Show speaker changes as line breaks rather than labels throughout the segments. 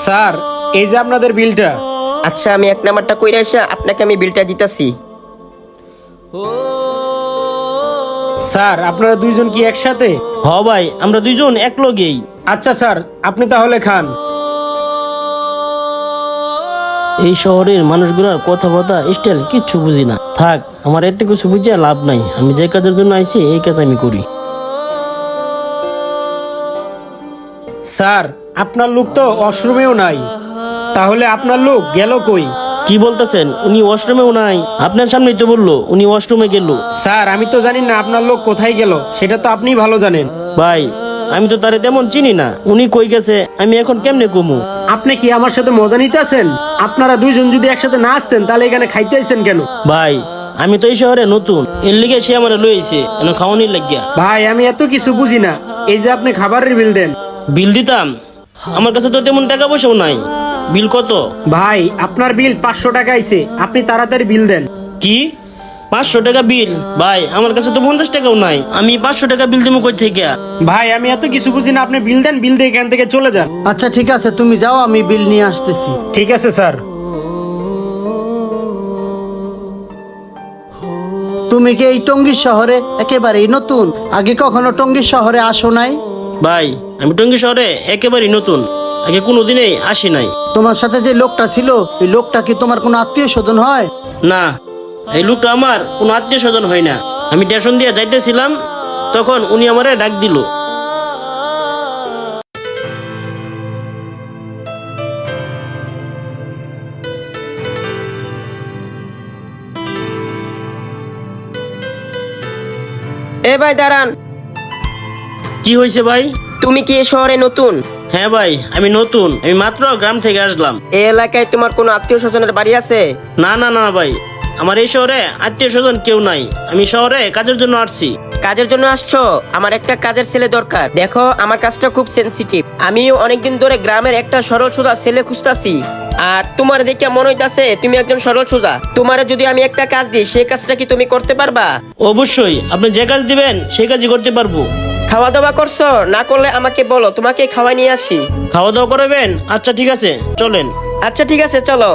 Sir, এই যে আপনাদের বিলটা।
আচ্ছা, আমি 1 নাম্বারটা কইরা আসা আপনাকে আমি বিলটা দিতাছি।
স্যার, আপনারা দুইজন কি একসাথে?
হ ভাই, আমরা দুইজন এক লগেই।
আচ্ছা স্যার, আপনি তাহলে খান।
এই শহরের মানুষগুলোর কথাবার্তা স্টাইল কিচ্ছু বুঝি না। থাক, আমার এতে কিছু বুঝে লাভ নাই। আমি যে কাজের জন্য আইছি এই কাজ আমি করি।
স্যার, আপনার লোক তো ওয়াশরুমেও নাই, তাহলে আপনার লোক গেল কই?
কি বলতেছেন? উনি ওয়াশরুমেও নাই? আপনার সামনেই তো বললো উনি ওয়াশরুমে গেল।
স্যার, আমি তো জানি না আপনার লোক কোথায় গেল, সেটা তো আপনি ভালো জানেন।
ভাই, আমি তো তারে তেমন চিনি না। উনি কই গেছে আমি এখন কেমনে কমু?
আপনি কি আমার সাথে মজা নিতেছেন? আপনারা দুইজন যদি একসাথে না আসতেন তাহলে এখানে খাইতে আইছেন কেন?
ভাই, আমি তো এই শহরে নতুন, এর লিগে সে আমার লইছে এখন খাওয়ানির লাগিয়া।
ভাই, আমি এত কিছু বুঝি না। এই যে আপনি খাবারের বিল দেন।
বিল দিতাম? আমার কাছে তো তেমন টাকা পয়সাও নাই। বিল কত?
ভাই, আপনার বিল 500 টাকা আইছে, আপনি তাড়াতাড়ি বিল দেন।
কি 500 টাকা বিল? ভাই, আমার কাছে তো 50 টাকাও নাই। আমি 500 টাকা বিল দিব কই থেকে?
ভাই, আমি এত কিছু বুঝি না, আপনি বিল দেন, বিল দিয়ে এখান থেকে চলে যান।
আচ্ছা ঠিক আছে, তুমি যাও, আমি বিল নিয়ে আসতেছি।
ঠিক আছে স্যার।
তুমি কি এই টঙ্গী শহরে একেবারেই নতুন? আগে কখনো টঙ্গী শহরে আসো নাই?
ভাই, আমি টঙ্গী শহরে একেবারেই নতুন, আগে কোনোদিনই আসি নাই।
তোমার সাথে যে লোকটা ছিল, এই লোকটা কি তোমার কোনো আত্মীয় স্বজন হয়?
না, এই লোকটা আমার কোনো আত্মীয় স্বজন হয় না। আমি স্টেশন দিয়ে যাইতেছিলাম, তখন উনি আমারে ডাক দিল।
এ ভাই দাঁড়ান।
কি হয়েছে ভাই?
তুমি কি এই শহরে নতুন?
হ্যাঁ ভাই, আমি নতুন। আমি মাত্র গ্রাম থেকে আসলাম।
এই এলাকায় তোমার কোনো আত্মীয় স্বজনের বাড়ি আছে?
না না না ভাই, আমার এই শহরে আত্মীয় স্বজন কেউ নাই। আমি শহরে কাজের জন্য আসছি।
কাজের জন্য আসছো? আমার একটা কাজের ছেলে দরকার। দেখো, আমার কাজটা খুব সেনসিটিভ। আমিও অনেকদিন ধরে গ্রামের একটা সরল সোজা ছেলে খুঁজতাছি। আর তোমার দেখে মনে হইতাছে তুমি একজন সরল সোজা। তোমারে যদি আমি একটা কাজ দিই, সেই কাজটা কি তুমি করতে পারবা?
অবশ্যই, আপনি যে কাজ দিবেন সেই কাজই করতে পারবো।
খাওয়া দাওয়া করছো? না করলে আমাকে বলো, তোমাকে খাওয়াই নিয়ে আসি।
খাওয়া দাওয়া করবেন? আচ্ছা ঠিক আছে, চলেন।
আচ্ছা ঠিক আছে, চলো।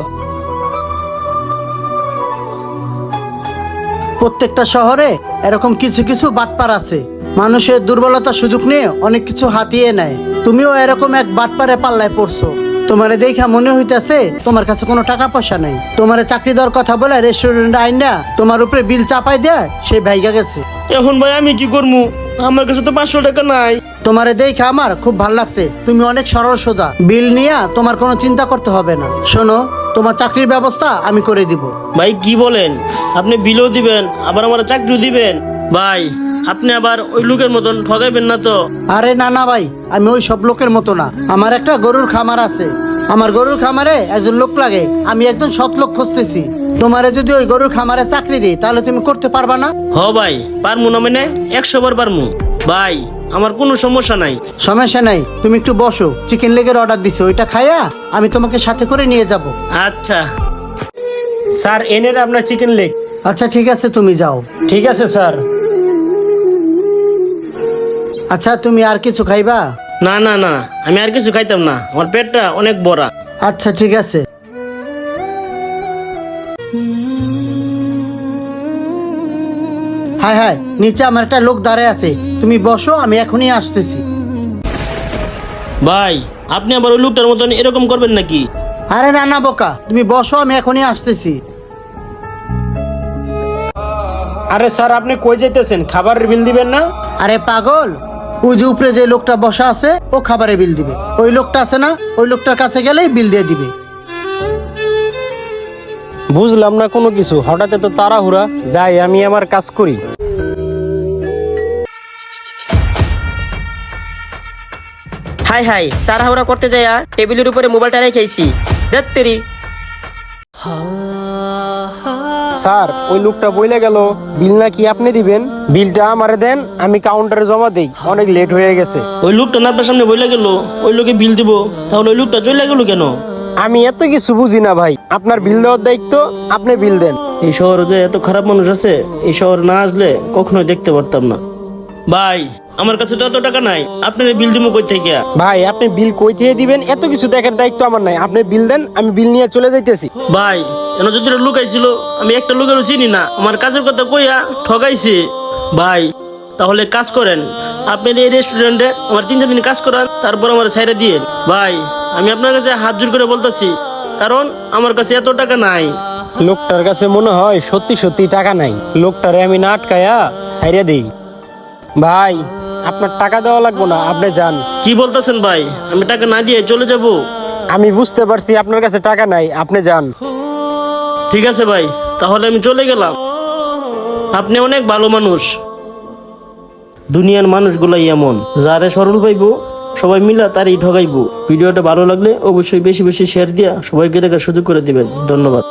প্রত্যেকটা শহরে এরকম কিছু কিছু বাটপার আছে, মানুষের দুর্বলতার সুযোগ নিয়ে অনেক কিছু হাতিয়ে নেয়। তুমিও এরকম এক বাটপারে পাল্লায় পড়ছো। তোমারে দেখা মনে হইতাছে তোমার কাছে কোনো টাকা পয়সা নেই। তোমারে চাকরি দেওয়ার কথা বলে রেস্টুরেন্টে আইনা তোমার উপরে বিল চাপাই দেয় সে ভাইগা গেছে।
এখন ভাই আমি কি করবো? আমার কাছে তো 500 টাকা নাই।
তোমারে দেখে আমার খুব ভাল লাগছে, তুমি অনেক সরল সোজা। বিল নিয়ে তোমার কোনো চিন্তা করতে হবে না। শোনো, তোমার চাকরির ব্যবস্থা আমি করে দিব।
ভাই কি বলেন? আপনি বিলও দিবেন আবার আমার চাকরিও দিবেন? ভাই, আপনি আবার ওই লোকের মতন ঠগাইবেন না তো?
আরে না না ভাই, আমি ওই সব লোকের মতো না। আমার একটা গরুর খামার আছে, আমার গরুর খামারে একজন লোক লাগে। আমি একজন সৎ লোক খুঁজতেছি। তোমারে যদি ওই গরুর খামারে চাকরি দিই তাহলে তুমি করতে পারবা না?
হ ভাই, পারমু না মানে 100 বার পারমু। ভাই, আমার কোনো সমস্যা নাই।
সমস্যা নাই, তুমি একটু বসো। চিকেন লেগের অর্ডার দিছো, ওইটা খাইয়া আমি তোমাকে সাথে করে নিয়ে যাব।
আচ্ছা
স্যার, এনেন আপনার চিকেন লেগ।
আচ্ছা ঠিক আছে, তুমি যাও।
ঠিক আছে স্যার।
আচ্ছা, তুমি আর কিছু খাইবা?
না না না, আমি আর কিছু খাইতাম না, আমার পেটটা অনেক বড়।
আচ্ছা ঠিক আছে। হায় হায়, নিচে আমার একটা লোক দাঁড়ায় আছে, তুমি বসো, আমি এখনই আসতেছি।
ভাই, আপনি আবার ওই লোকটার মতন এরকম করবেন নাকি?
আরে না না বোকা, তুমি বসো, আমি এখনই আসতেছি।
আরে স্যার, আপনি কই যাইতেছেন? খাবারের বিল দিবেন না?
আরে পাগল, ওই যে উপরে যে লোকটা বসা আছে ও খাবারে বিল দিবে। ওই লোকটা আছে না, ওই লোকটার কাছে গেলেই বিল দিয়ে দিবে।
বুঝলাম না কোনো কিছু, হঠাৎ তো তাড়াহুড়া। যাই, আমি আমার কাজ করি।
হাই হাই, তাড়াহুড়া করতে যাই আর টেবিলের উপরে মোবাইলটা রেখেছি। দেত্তেরি।
স্যার, ওই লোকটা বইলে গেল বিল নাকি আপনি দিবেন। বিলটা আমারে দেন, আমি কাউন্টারে জমা দেই, অনেক লেট হয়ে গেছে।
ওই লোকটা না আপনার সামনে বইলা গেল ওই লোকে বিল দিব, তাহলে ওই লোকটা চলে গেল কেন?
আমি এত কিছু বুঝি না ভাই, আপনার বিল দেওয়ার দায়িত্ব, আপনি বিল দেন।
এই শহরে যে এত খারাপ মানুষ আছে, এই শহরে না আসলে কখনোই দেখতে পারতাম না। ভাই আমার কাছে তো এত টাকা নাই, আপনার বিল দিব কই থেকে?
ভাই আপনি বিল কই থেকে দিবেন এত কিছু দেখার দায়িত্ব আমার নাই, আপনি বিল দেন, আমি বিল নিয়ে চলে যাইতেছি।
ভাই এনে যদি লুকাইছিল, আমি একটা লোকেরও চিনি না, আমার কাজের কথা কইয়া ঠগাইছে। ভাই তাহলে কাজ করেন, আপনি এই রেস্টুরেন্টে আমার 3-4 দিন কাজ করান, তারপর আমার ছাইরা দিয়ে। ভাই আমি আপনার কাছে হাত জোর করে বলতেছি, কারণ আমার কাছে এত টাকা নাই।
লোকটার কাছে মনে হয় সত্যি সত্যি টাকা নাই, লোকটারে আমি না আটকায়া ছাইরা দেই। ভাই আপনার টাকা দেওয়া লাগবো না, আপনি যান।
কি বলতেছেন ভাই, আমি টাকা না দিয়ে চলে যাব?
আমি বুঝতে পারছি আপনার কাছে টাকা নাই, আপনি যান।
ঠিক আছে ভাই, তাহলে আমি চলে গেলাম। আপনি অনেক ভালো মানুষ। দুনিয়ার মানুষগুলাই এমন, যারে সরল পাইবো সবাই মিলা তারই ঠগাইবো। ভিডিওটা ভালো লাগলে অবশ্যই বেশি বেশি শেয়ার দিয়া সবাইকে দেখার সুযোগ করে দিবেন। ধন্যবাদ।